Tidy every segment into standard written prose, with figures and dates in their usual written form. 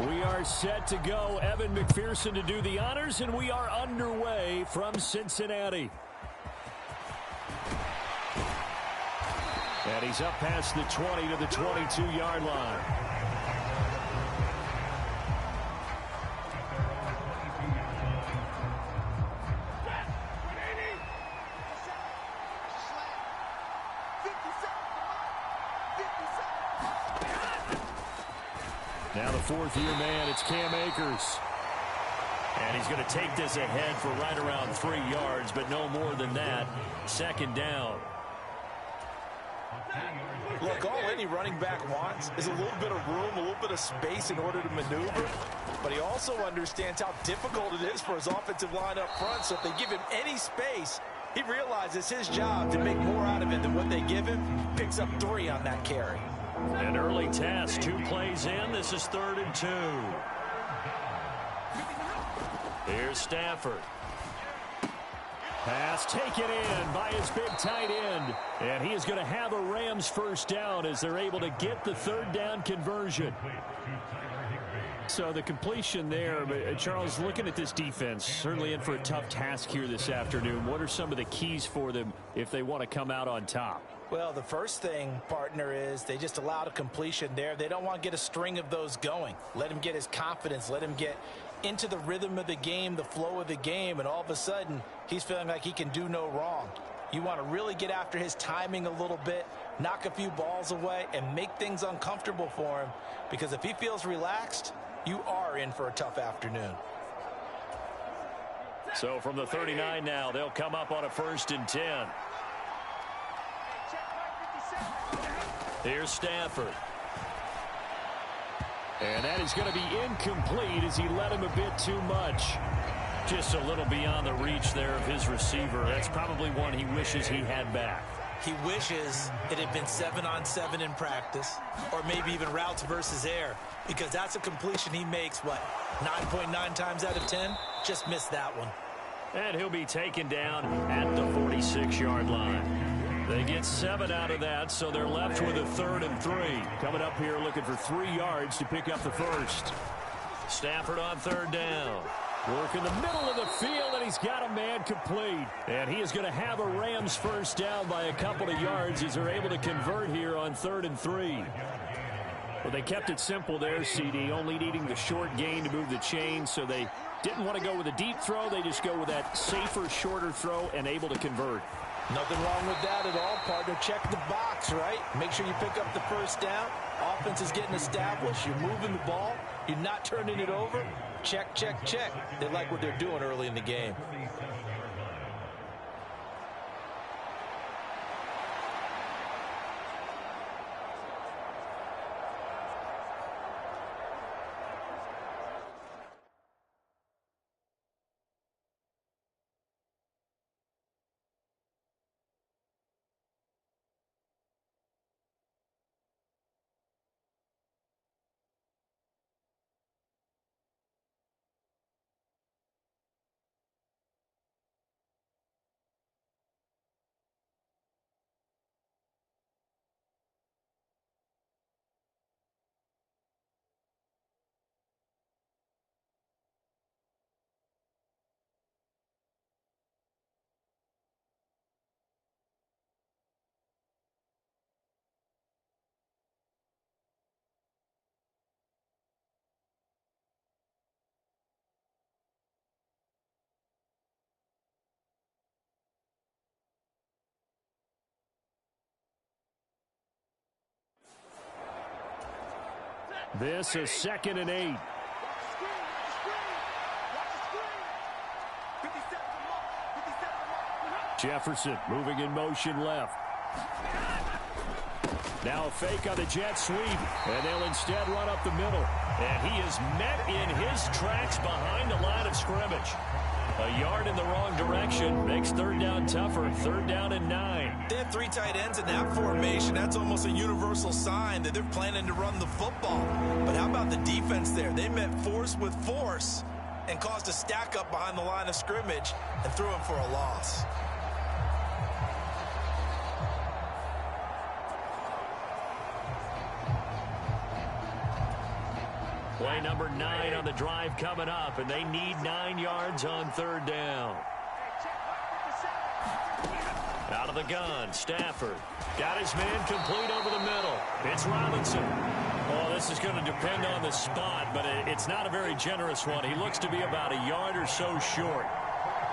We are set to go. Evan McPherson to do the honors, and we are underway from Cincinnati. And he's up past the 20 to the 22-yard line. Now the fourth-year man, it's Cam Akers. And he's going to take this ahead for right around 3 yards, but no more than that. Second down. Look, all any running back wants is a little bit of room, a little bit of space in order to maneuver. But he also understands how difficult it is for his offensive line up front. So if they give him any space, he realizes his job to make more out of it than what they give him. Picks up 3 on that carry. An early test, 2 plays in. This is 3rd and 2. Here's Stafford. Pass taken in by his big tight end. And he is going to have a Rams first down as they're able to get the 3rd down conversion. So the completion there, Charles, looking at this defense, certainly in for a tough task here this afternoon. What are some of the keys for them if they want to come out on top? Well, the first thing, partner, is they just allowed a completion there. They don't want to get a string of those going. Let him get his confidence. Let him get into the rhythm of the game, the flow of the game, and all of a sudden, he's feeling like he can do no wrong. You want to really get after his timing a little bit, knock a few balls away, and make things uncomfortable for him, because if he feels relaxed, you are in for a tough afternoon. So from the 39 now, they'll come up on a 1st and 10. Here's Stafford. And that is going to be incomplete as he led him a bit too much. Just a little beyond the reach there of his receiver. That's probably one he wishes he had back. He wishes it had been 7-on-7 in practice, or maybe even routes versus air, because that's a completion he makes, what, 9.9 times out of 10? Just missed that one. And he'll be taken down at the 46-yard line. They get 7 out of that, so they're left with a 3rd and 3. Coming up here looking for 3 yards to pick up the first. Stafford on 3rd down. Work in the middle of the field, and he's got a man complete. And he is going to have a Rams first down by a couple of yards as they're able to convert here on 3rd and 3. Well, they kept it simple there, CD, only needing the short gain to move the chain, so they didn't want to go with a deep throw. They just go with that safer, shorter throw and able to convert. Nothing wrong with that at all, partner. Check the box, right? Make sure you pick up the first down. Offense is getting established. You're moving the ball. You're not turning it over. Check, check, check. They like what they're doing early in the game. This is 2nd and 8. Jefferson moving in motion left. Now a fake on the jet sweep, and they'll instead run up the middle. And he is met in his tracks behind the line of scrimmage. A yard in the wrong direction makes 3rd down tougher. 3rd down and 9. They have 3 tight ends in that formation. That's almost a universal sign that they're planning to run the football. But how about the defense there? They met force with force and caused a stack up behind the line of scrimmage and threw him for a loss. Play number 9 on the drive coming up, and they need 9 yards on third down. Out of the gun, Stafford. Got his man complete over the middle. It's Robinson. Well, this is going to depend on the spot, but it's not a very generous one. He looks to be about a yard or so short.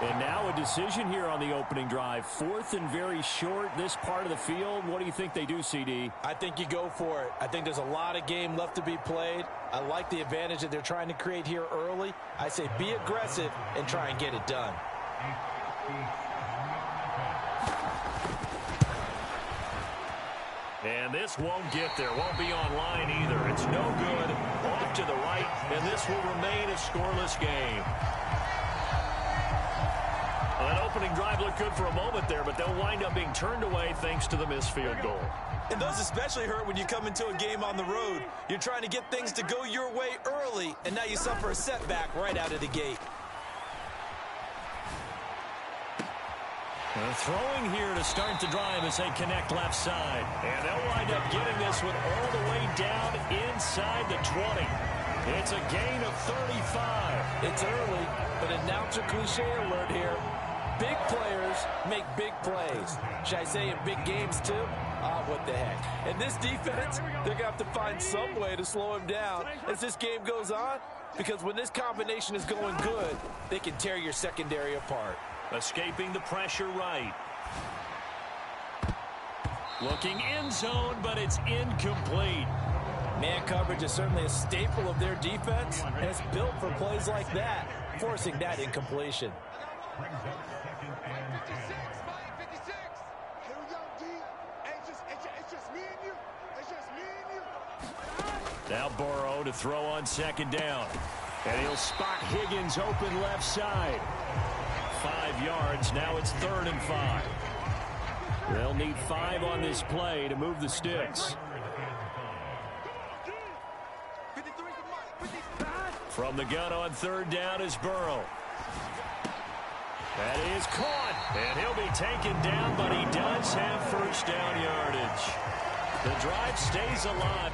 And now a decision here on the opening drive. 4th and very short, this part of the field. What do you think they do, CD? I think you go for it. I think there's a lot of game left to be played. I like the advantage that they're trying to create here early. I say be aggressive and try and get it done. And this won't get there. Won't be online either. It's no good. Off to the right, and this will remain a scoreless game. Well, that opening drive looked good for a moment there, but they'll wind up being turned away thanks to the missed field goal. And those especially hurt when you come into a game on the road. You're trying to get things to go your way early, and now you suffer a setback right out of the gate. Throwing here to start the drive as they connect left side. And they'll wind up getting this one all the way down inside the 20. It's a gain of 35. It's early, but announcer cliche alert here. Big players make big plays. Should I say in big games too? What the heck. And this defense, they're going to have to find some way to slow him down as this game goes on, because when this combination is going good, they can tear your secondary apart. Escaping the pressure right. Looking end zone, but it's incomplete. Man coverage is certainly a staple of their defense, and it's built for plays like that, forcing that incompletion. Now Burrow to throw on second down. And he'll spot Higgins open left side. 5 yards. Now it's 3rd and 5. They'll need 5 on this play to move the sticks. From the gun on 3rd down is Burrow. That is caught. And he'll be taken down, but he does have first down yardage. The drive stays alive.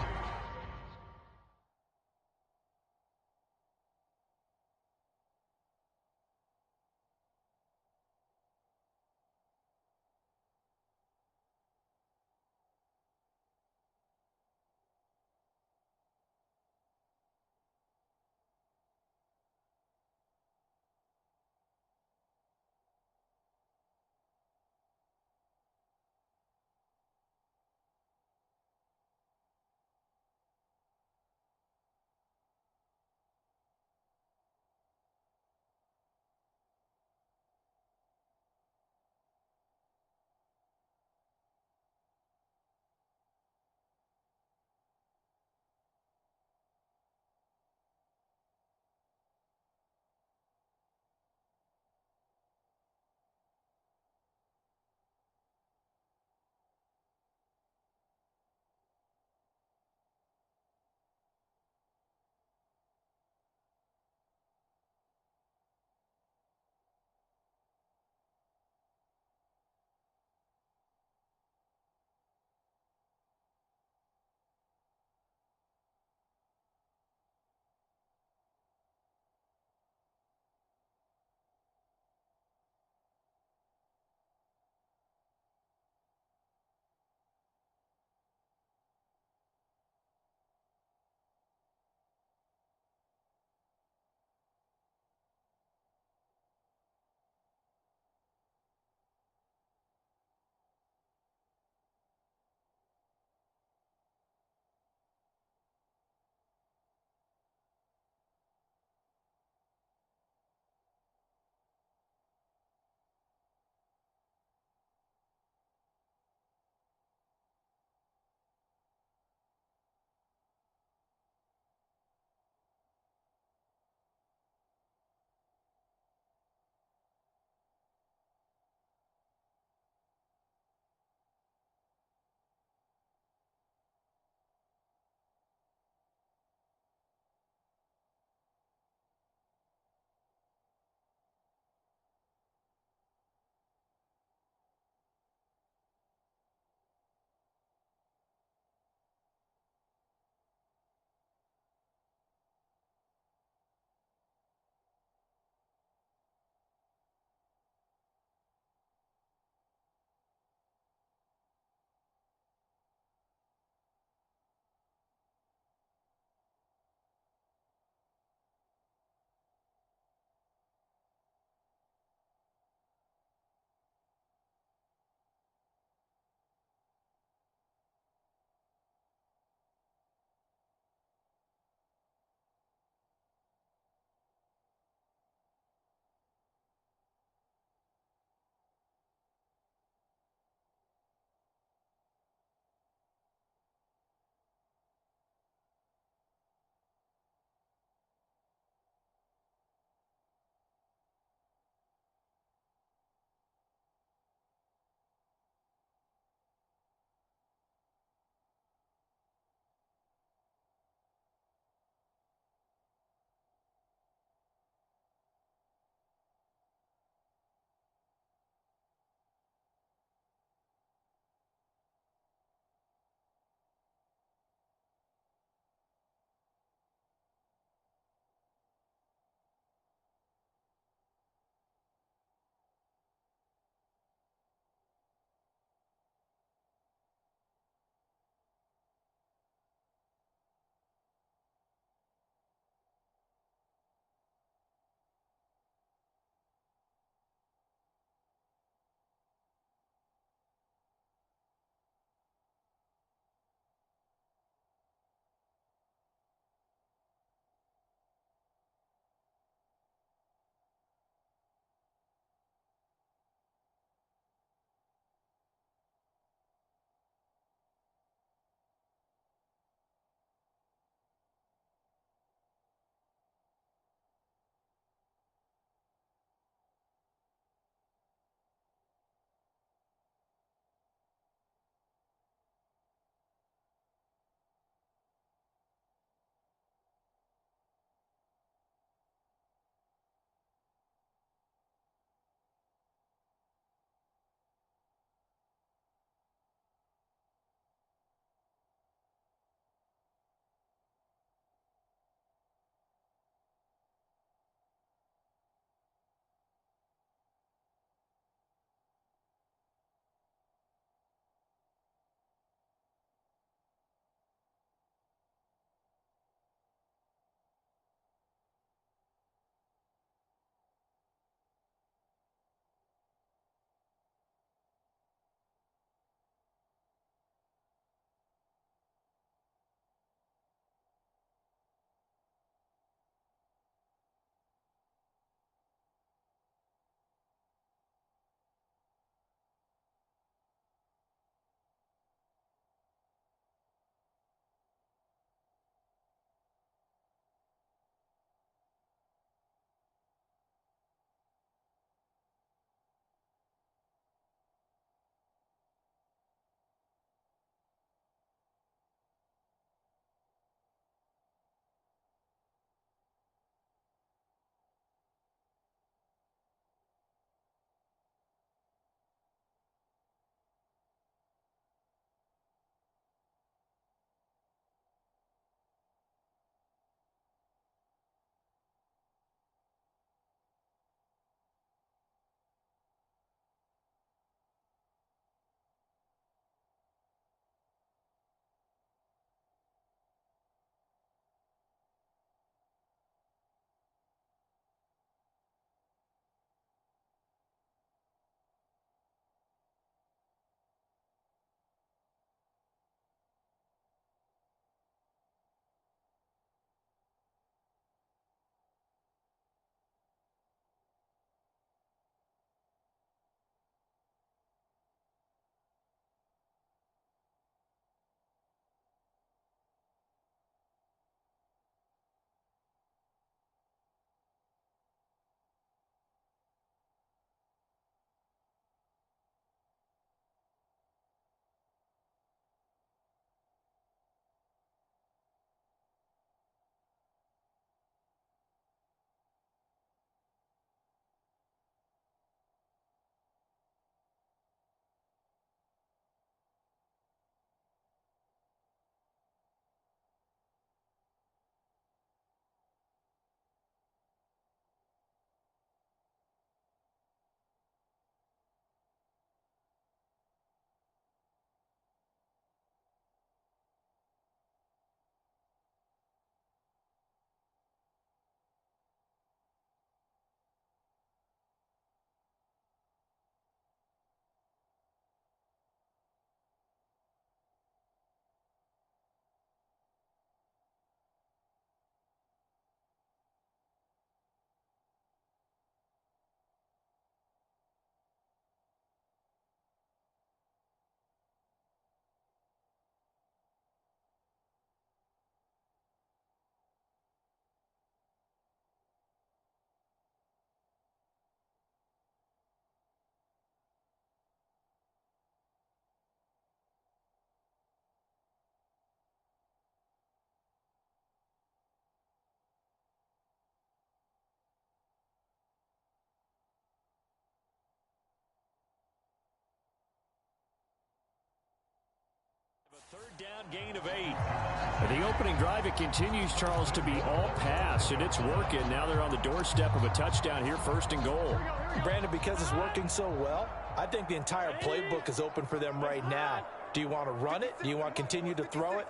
down, gain of 8. The opening drive, it continues, Charles, to be all pass, and it's working. Now they're on the doorstep of a touchdown here, 1st and goal. Brandon, because it's working so well, I think the entire playbook is open for them right now. Do you want to run it? Do you want to continue to throw it?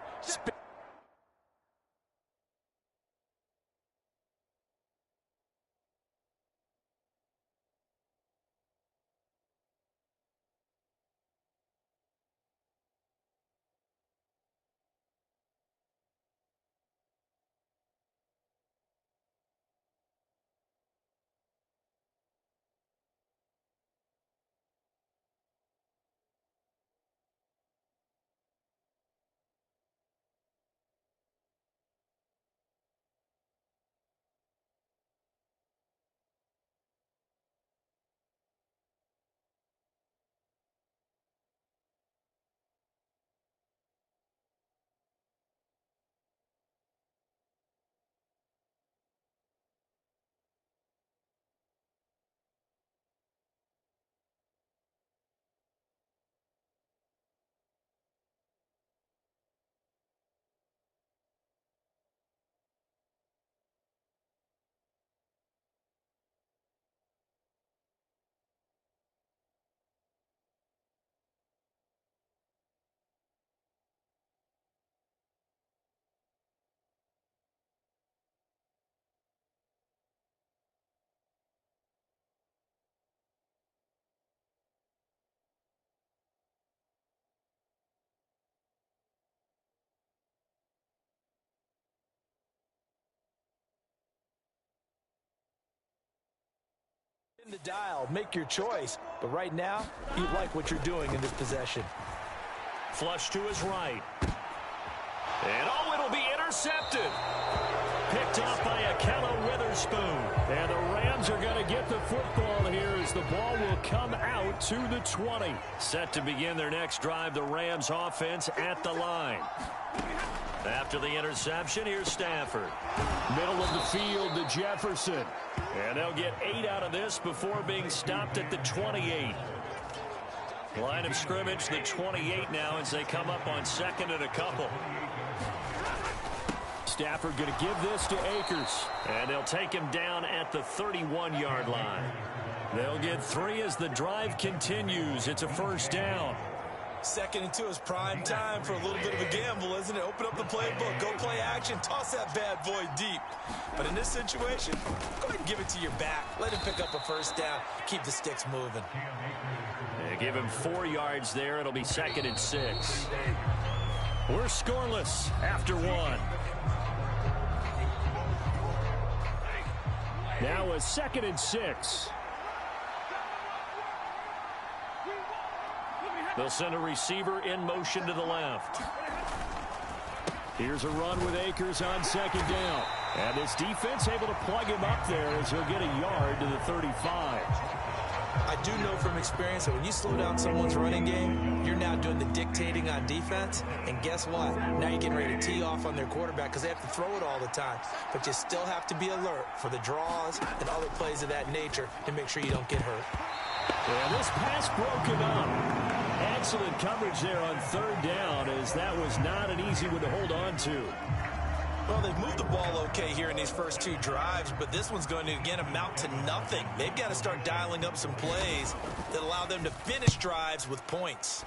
In the dial, make your choice. But right now, you like what you're doing in this possession. Flush to his right. And it'll be intercepted. Picked off by Akello Witherspoon. And the Rams are going to get the football here as the ball will come out to the 20. Set to begin their next drive, the Rams offense at the line. After the interception, here's Stafford. Middle of the field to Jefferson. And they'll get 8 out of this before being stopped at the 28. Line of scrimmage, the 28 now as they come up on 2nd and a couple. Stafford going to give this to Akers. And they'll take him down at the 31-yard line. They'll get 3 as the drive continues. It's a 1st down. 2nd and 2 is prime time for a little bit of a gamble, isn't it? Open up the playbook, go play action, toss that bad boy deep. But in this situation, go ahead and give it to your back. Let him pick up a 1st down. Keep the sticks moving. They give him 4 yards there. It'll be 2nd and 6. We're scoreless after 1. Now a 2nd and 6. They'll send a receiver in motion to the left. Here's a run with Akers on 2nd down. And this defense able to plug him up there as he'll get a yard to the 35. I do know from experience that when you slow down someone's running game, you're now doing the dictating on defense. And guess what? Now you're getting ready to tee off on their quarterback because they have to throw it all the time. But you still have to be alert for the draws and other plays of that nature to make sure you don't get hurt. And this pass broken up. Excellent coverage there on 3rd down as that was not an easy one to hold on to. Well, they've moved the ball okay here in these first 2 drives, but this one's going to, again, amount to nothing. They've got to start dialing up some plays that allow them to finish drives with points.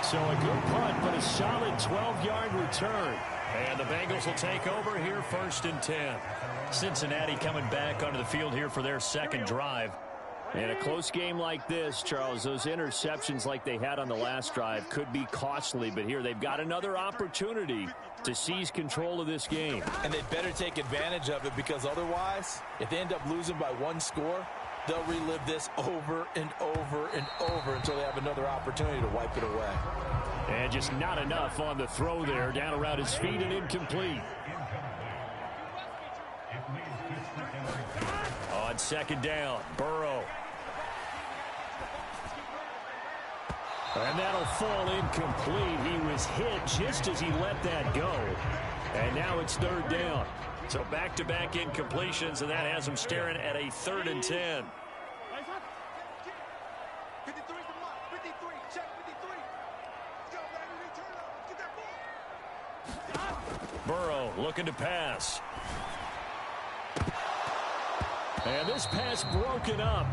So a good punt, but a solid 12-yard return. And the Bengals will take over here 1st and 10. Cincinnati coming back onto the field here for their 2nd drive. In a close game like this, Charles, those interceptions like they had on the last drive could be costly, but here they've got another opportunity to seize control of this game. And they'd better take advantage of it because otherwise, if they end up losing by 1 score, they'll relive this over and over and over until they have another opportunity to wipe it away. And just not enough on the throw there. Down around his feet and incomplete. On 2nd down, Burrow. And that'll fall incomplete. He was hit just as he let that go. And now it's 3rd down. So back-to-back incompletions, and that has him staring at a 3rd and 10. 53's the mark. 53. Check 53. Let's go, baby. Return up. Get that ball. Burrow looking to pass. And this pass broken up.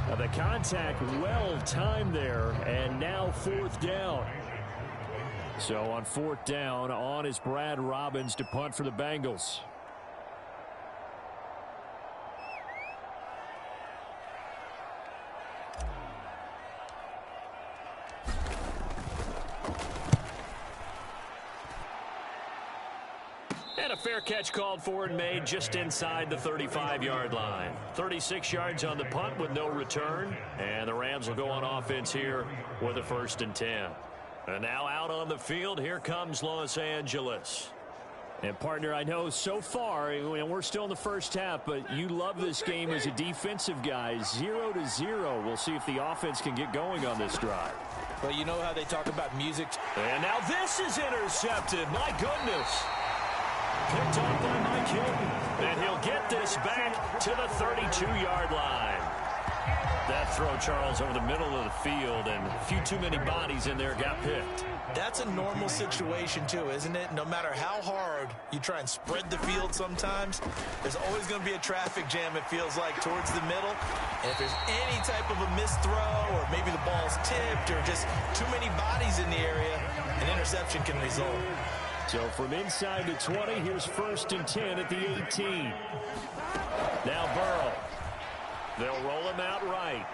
Now the contact well timed there, and now fourth down. So on fourth down, on is Brad Robbins to punt for the Bengals. And a fair catch called for and made just inside the 35-yard line. 36 yards on the punt with no return. And the Rams will go on offense here with a 1st and 10. And now out on the field, here comes Los Angeles. And, partner, I know so far, and we're still in the first half, but you love this game as a defensive guy. 0-0. We'll see if the offense can get going on this drive. Well, you know how they talk about music. And now this is intercepted. My goodness. Picked off by Mike Hilton. And he'll get this back to the 32-yard line. That throw, Charles, over the middle of the field, and a few too many bodies in there got picked. That's a normal situation, too, isn't it? No matter how hard you try and spread the field sometimes, there's always going to be a traffic jam, it feels like, towards the middle. And if there's any type of a missed throw, or maybe the ball's tipped, or just too many bodies in the area, an interception can result. So from inside the 20, here's 1st and 10 at the 18. Now Burrow. They'll roll him out right.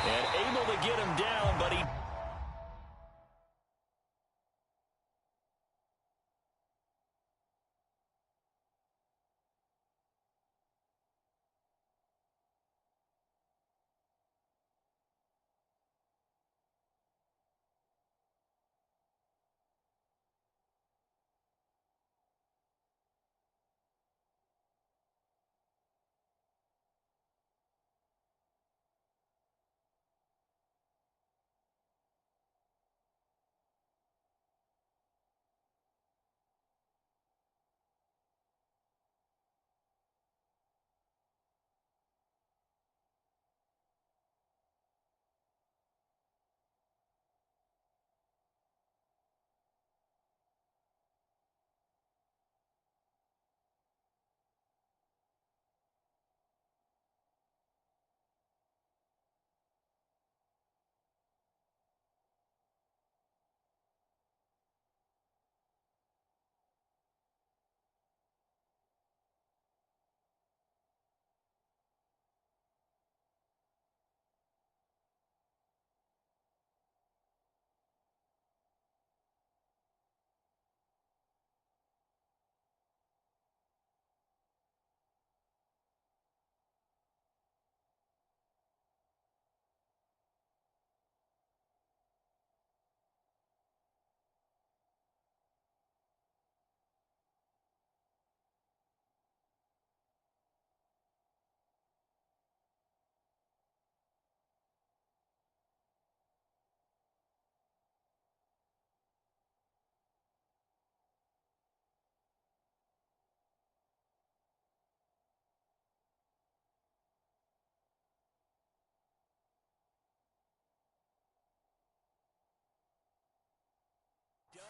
And able to get him down, but he...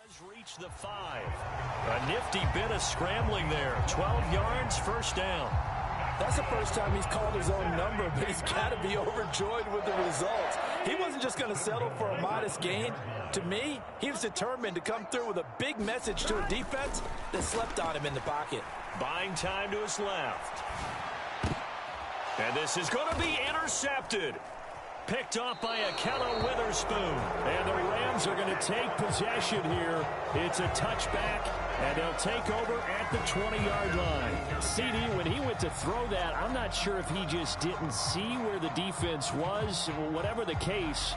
does reach the 5. A nifty bit of scrambling there. 12 yards, 1st down. That's the first time he's called his own number, but he's got to be overjoyed with the results. He wasn't just going to settle for a modest gain. To me, he was determined to come through with a big message to a defense that slept on him in the pocket. Buying time to his left. And this is going to be intercepted. Picked off by Akello Witherspoon. And the Rams are going to take possession here. It's a touchback, and they'll take over at the 20-yard line. CD, when he went to throw that, I'm not sure if he just didn't see where the defense was. Whatever the case,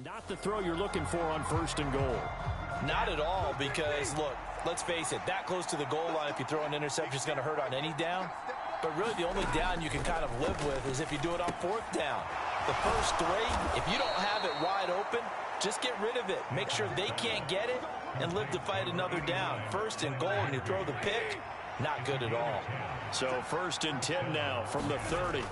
Not the throw you're looking for on 1st and goal. Not at all, because, look, let's face it, that close to the goal line, if you throw an interception, is going to hurt on any down. But really, the only down you can kind of live with is if you do it on 4th down. The first 3, if you don't have it wide open, just get rid of it. Make sure they can't get it and live to fight another down. 1st and goal, and you throw the pick, not good at all. So 1st and 10 now from the 30.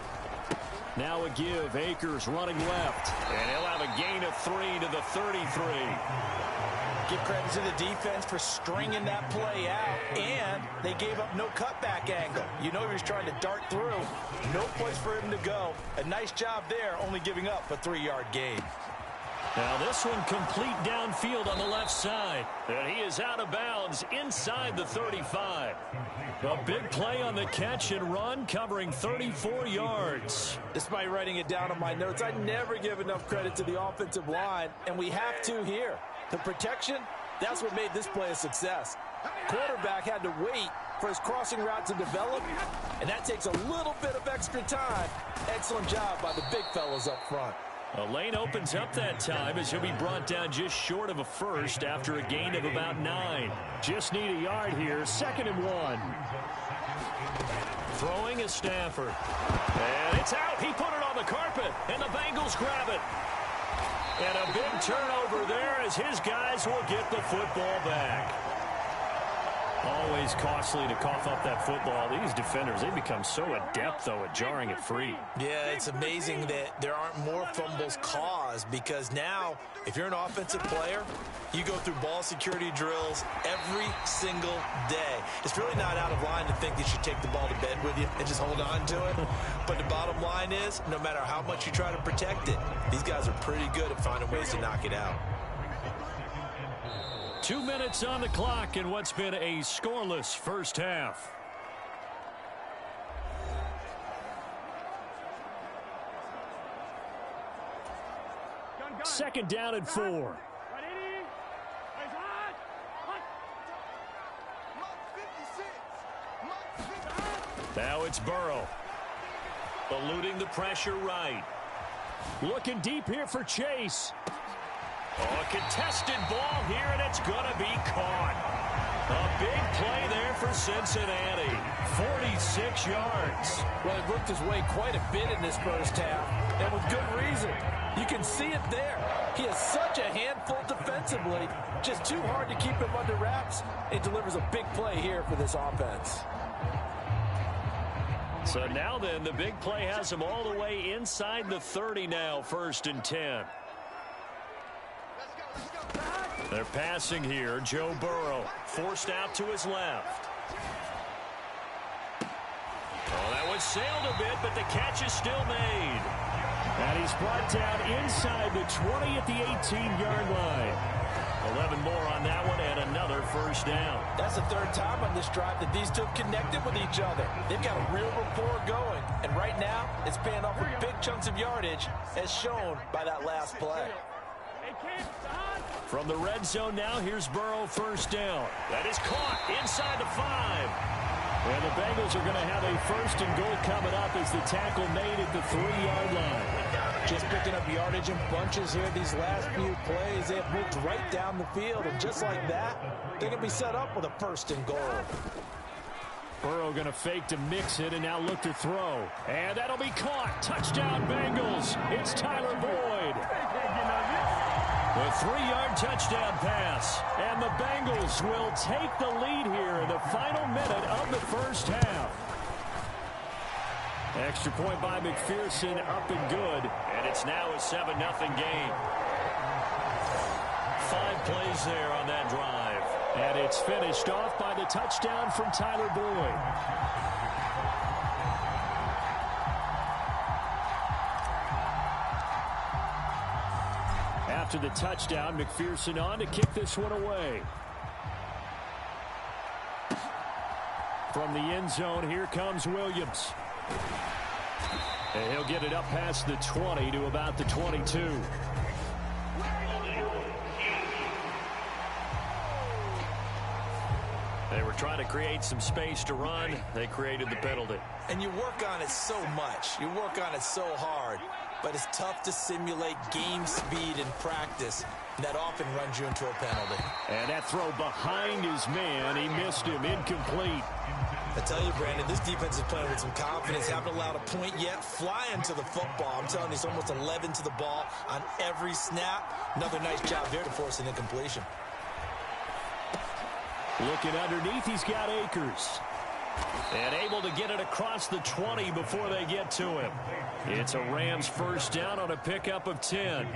Now a give. Akers running left. And he'll have a gain of 3 to the 33. Give credit to the defense for stringing that play out, and they gave up no cutback angle. You know he was trying to dart through. No place for him to go. A nice job there, only giving up a 3-yard gain. Now this one complete downfield on the left side. And he is out of bounds inside the 35. A big play on the catch and run, covering 34 yards. Despite writing it down on my notes, I never give enough credit to the offensive line, and we have to here. The protection, that's what made this play a success. Quarterback had to wait for his crossing route to develop, and that takes a little bit of extra time. Excellent job by the big fellas up front. A lane opens up that time as he'll be brought down just short of a first after a gain of about 9. Just need a yard here. 2nd and 1. Throwing is Stafford. And it's out. He put it on the carpet, and the Bengals grab it. And a big turnover there as his guys will get the football back. Always costly to cough up that football. These defenders, they become so adept, though, at jarring it free. Yeah, it's amazing that there aren't more fumbles caused, because now, if you're an offensive player, you go through ball security drills every single day. It's really not out of line to think that you take the ball to bed with you and just hold on to it. But the bottom line is, no matter how much you try to protect it, these guys are pretty good at finding ways to knock it out. 2 minutes on the clock in what's been a scoreless first half. Second down and 4. Now it's Burrow. Eluding the pressure right. Looking deep here for Chase. Oh, a contested ball here, and it's going to be caught. A big play there for Cincinnati. 46 yards. Well, he worked his way quite a bit in this first half, and with good reason. You can see it there. He is such a handful defensively. Just too hard to keep him under wraps. It delivers a big play here for this offense. So now then, the big play has him all the way inside the 30 now, 1st and 10. They're passing here. Joe Burrow forced out to his left. Oh, that one sailed a bit, but the catch is still made. And he's brought down inside the 20 at the 18-yard line. 11 more on that one and another first down. That's the 3rd time on this drive that these two have connected with each other. They've got a real rapport going. And right now, it's paying off with big chunks of yardage, as shown by that last play. From the red zone now, here's Burrow, first down. That is caught inside the 5. And the Bengals are going to have a 1st and goal coming up as the tackle made at the 3-yard line. Just picking up yardage in bunches here these last few plays. They have moved right down the field, and just like that, they're going to be set up with a 1st and goal. Burrow going to fake to mix it and now look to throw. And that'll be caught. Touchdown, Bengals. It's Tyler Boyd. A 3-yard touchdown pass. And the Bengals will take the lead here in the final minute of the first half. Extra point by McPherson, up and good. And it's now a 7-0 game. 5 plays there on that drive. And it's finished off by the touchdown from Tyler Boyd. After the touchdown, McPherson on to kick this one away. From the end zone, here comes Williams. And he'll get it up past the 20 to about the 22. They were trying to create some space to run. They created the penalty. And you work on it so much. You work on it so hard. but it's tough to simulate game speed in practice. And that often runs you into a penalty. And that throw behind his man, he missed him, incomplete. I tell you, Brandon, this defense is playing with some confidence. Haven't allowed a point yet. Flying to the football. I'm telling you, it's almost 11 to the ball on every snap. Another nice job there to force an incompletion. Looking underneath, he's got Akers. And able to get it across the 20 before they get to him. It's a Rams first down on a pickup of 10.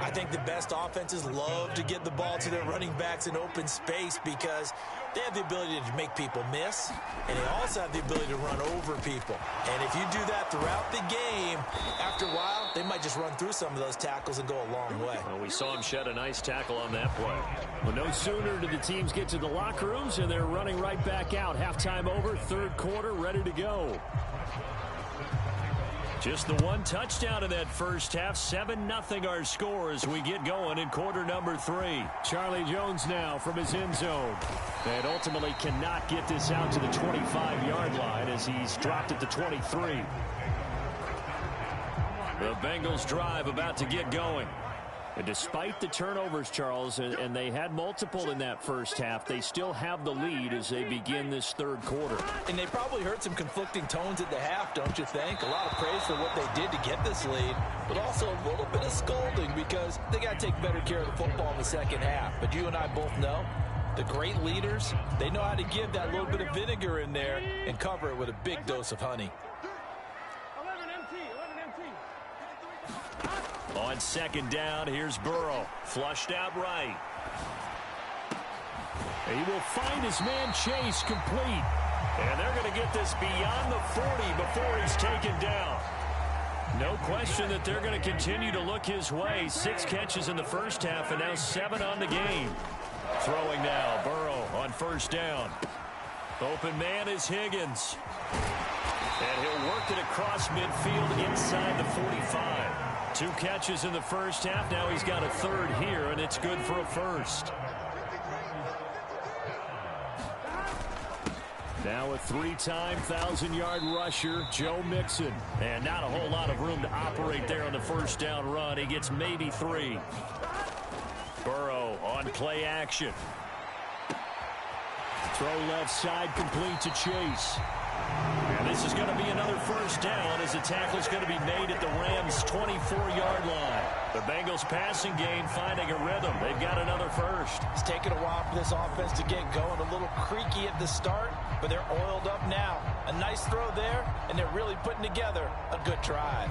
I think the best offenses love to get the ball to their running backs in open space because they have the ability to make people miss, and they also have the ability to run over people. And if you do that throughout the game, after a while, they might just run through some of those tackles and go a long way. Well, we saw him shed a nice tackle on that play. Well, no sooner did the teams get to the locker rooms, and they're running right back out. Halftime over, third quarter, ready to go. Just the one touchdown in that first half. 7-0 our score as we get going in quarter number 3. Charlie Jones now from his end zone. And ultimately cannot get this out to the 25-yard line as he's dropped at the 23. The Bengals drive about to get going. And despite the turnovers, Charles, and they had multiple in that first half, they still have the lead as they begin this third quarter. And they probably heard some conflicting tones at the half, don't you think? A lot of praise for what they did to get this lead, but also a little bit of scolding because they got to take better care of the football in the second half. But you and I both know the great leaders, they know how to give that little bit of vinegar in there and cover it with a big dose of honey. On second down, here's Burrow. Flushed out right. He will find his man Chase complete. And they're going to get this beyond the 40 before he's taken down. No question that they're going to continue to look his way. 6 catches in the first half and now 7 on the game. Throwing now, Burrow on first down. Open man is Higgins. And he'll work it across midfield inside the 45. 2 catches in the first half. Now he's got a third here, and it's good for a first. Now a 3-time 1,000-yard rusher, Joe Mixon. And not a whole lot of room to operate there on the first down run. He gets maybe 3. Burrow on play action. Throw left side complete to Chase. And this is going to be another first down as the tackle's going to be made at the Rams' 24-yard line. The Bengals passing game finding a rhythm. They've got another first. It's taken a while for this offense to get going. A little creaky at the start, but they're oiled up now. A nice throw there, and they're really putting together a good drive.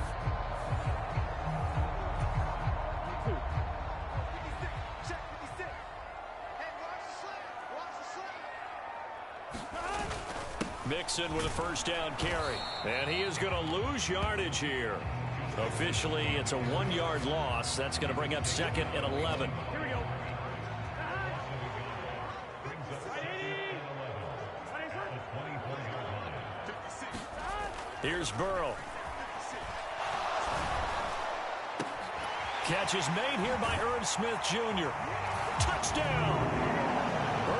Mixon with a first down carry. And he is going to lose yardage here. Officially, it's a 1-yard loss. That's going to bring up second and 11. Here we go. Here's Burrow. Catch is made here by Irv Smith Jr. Touchdown!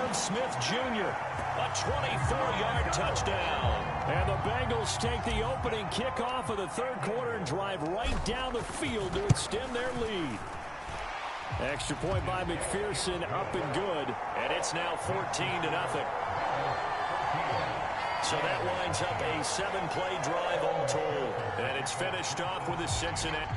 Irv Smith Jr. A 24-yard touchdown. And the Bengals take the opening kickoff of the third quarter and drive right down the field to extend their lead. Extra point by McPherson, up and good. And it's now 14-0. So that winds up a 7-play drive all told. And it's finished off with a Cincinnati.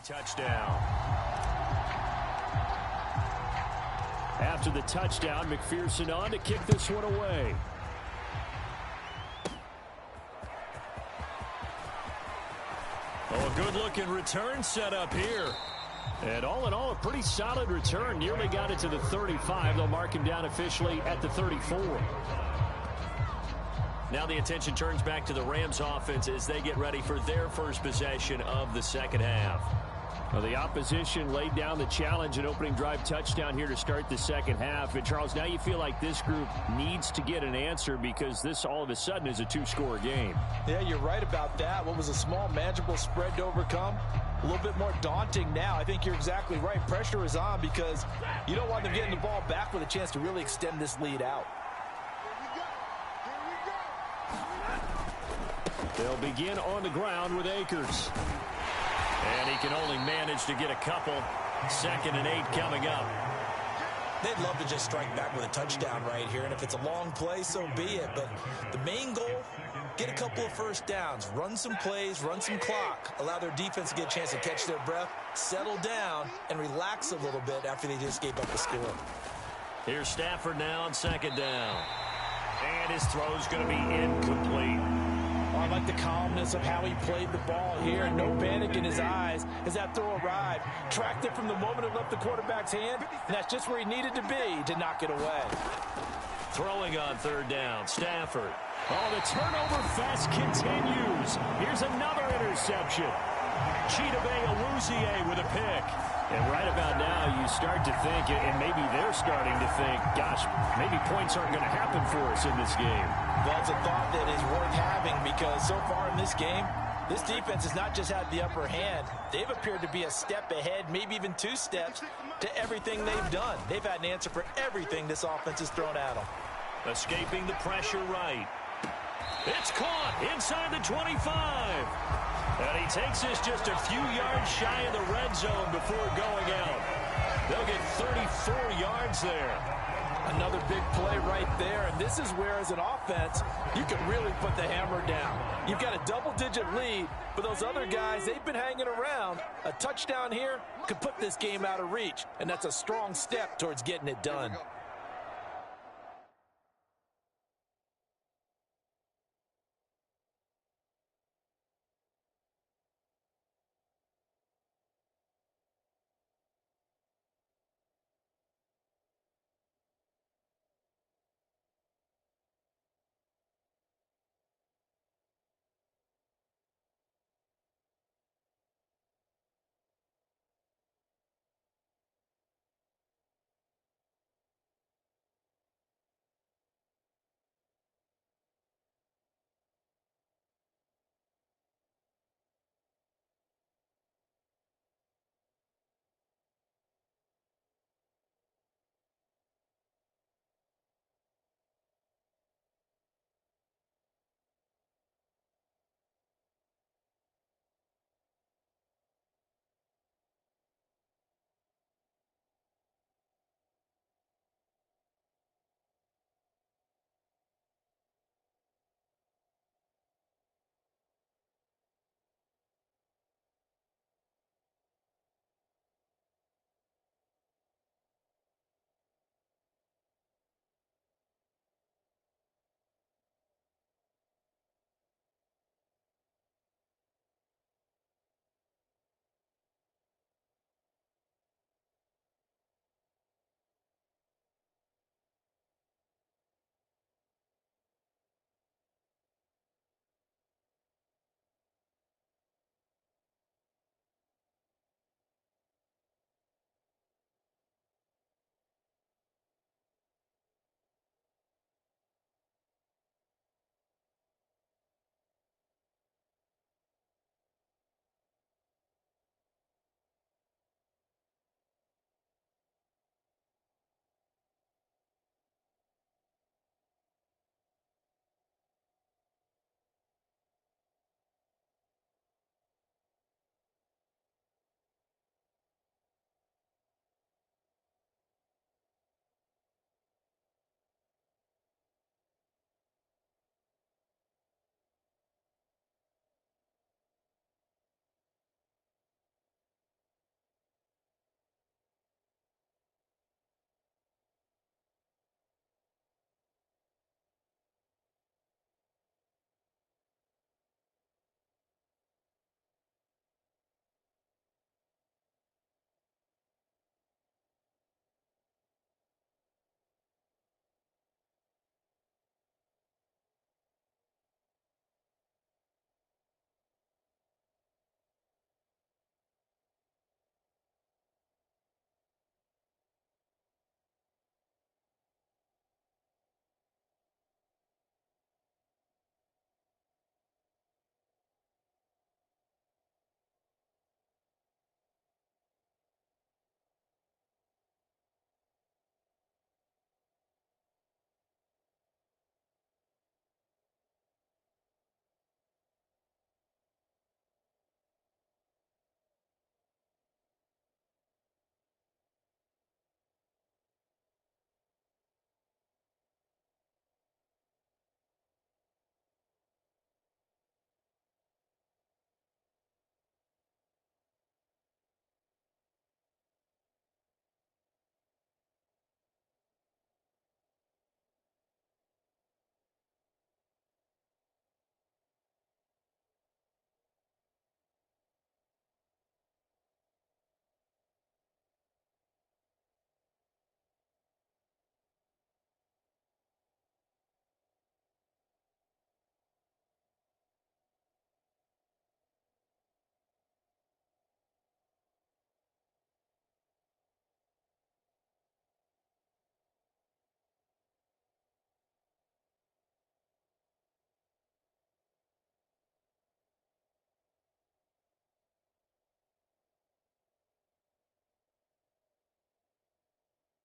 touchdown. After the touchdown, McPherson on to kick this one away. Oh, a good-looking return set up here. And all in all, a pretty solid return. Nearly got it to the 35. They'll mark him down officially at the 34. Now the attention turns back to the Rams offense as they get ready for their first possession of the second half. Well, the opposition laid down the challenge, an opening drive touchdown here to start the second half. And, Charles, now you feel like this group needs to get an answer because this all of a sudden is a two-score game. Yeah, you're right about that. What was a small, manageable spread to overcome? A little bit more daunting now. I think you're exactly right. Pressure is on because you don't want them getting the ball back with a chance to really extend this lead out. They'll begin on the ground with Akers. And he can only manage to get a couple. 2nd and 8 coming up. They'd love to just strike back with a touchdown right here. And if it's a long play, so be it. But the main goal, get a couple of first downs. Run some plays, run some clock. Allow their defense to get a chance to catch their breath, settle down, and relax a little bit after they just gave up the score. Here's Stafford now on 2nd down. And his throw's going to be incomplete. I like the calmness of how he played the ball here. No panic in his eyes as that throw arrived. Tracked it from the moment it left the quarterback's hand, and that's just where he needed to be to knock it away. Throwing on 3rd down, Stafford. Oh, the turnover fest continues. Here's another interception. Chidobe Awuzie with a pick. And right about now, you start to think, and maybe they're starting to think, gosh, maybe points aren't going to happen for us in this game. Well, it's a thought that is worth having because so far in this game, this defense has not just had the upper hand. They've appeared to be a step ahead, maybe even 2 steps to everything they've done. They've had an answer for everything this offense has thrown at them. Escaping the pressure right. It's caught inside the 25. And he takes this just a few yards shy of the red zone before going out. They'll get 34 yards there. Another big play right there, and this is where, as an offense, you can really put the hammer down. You've got a double-digit lead, but those other guys, they've been hanging around. A touchdown here could put this game out of reach, and that's a strong step towards getting it done.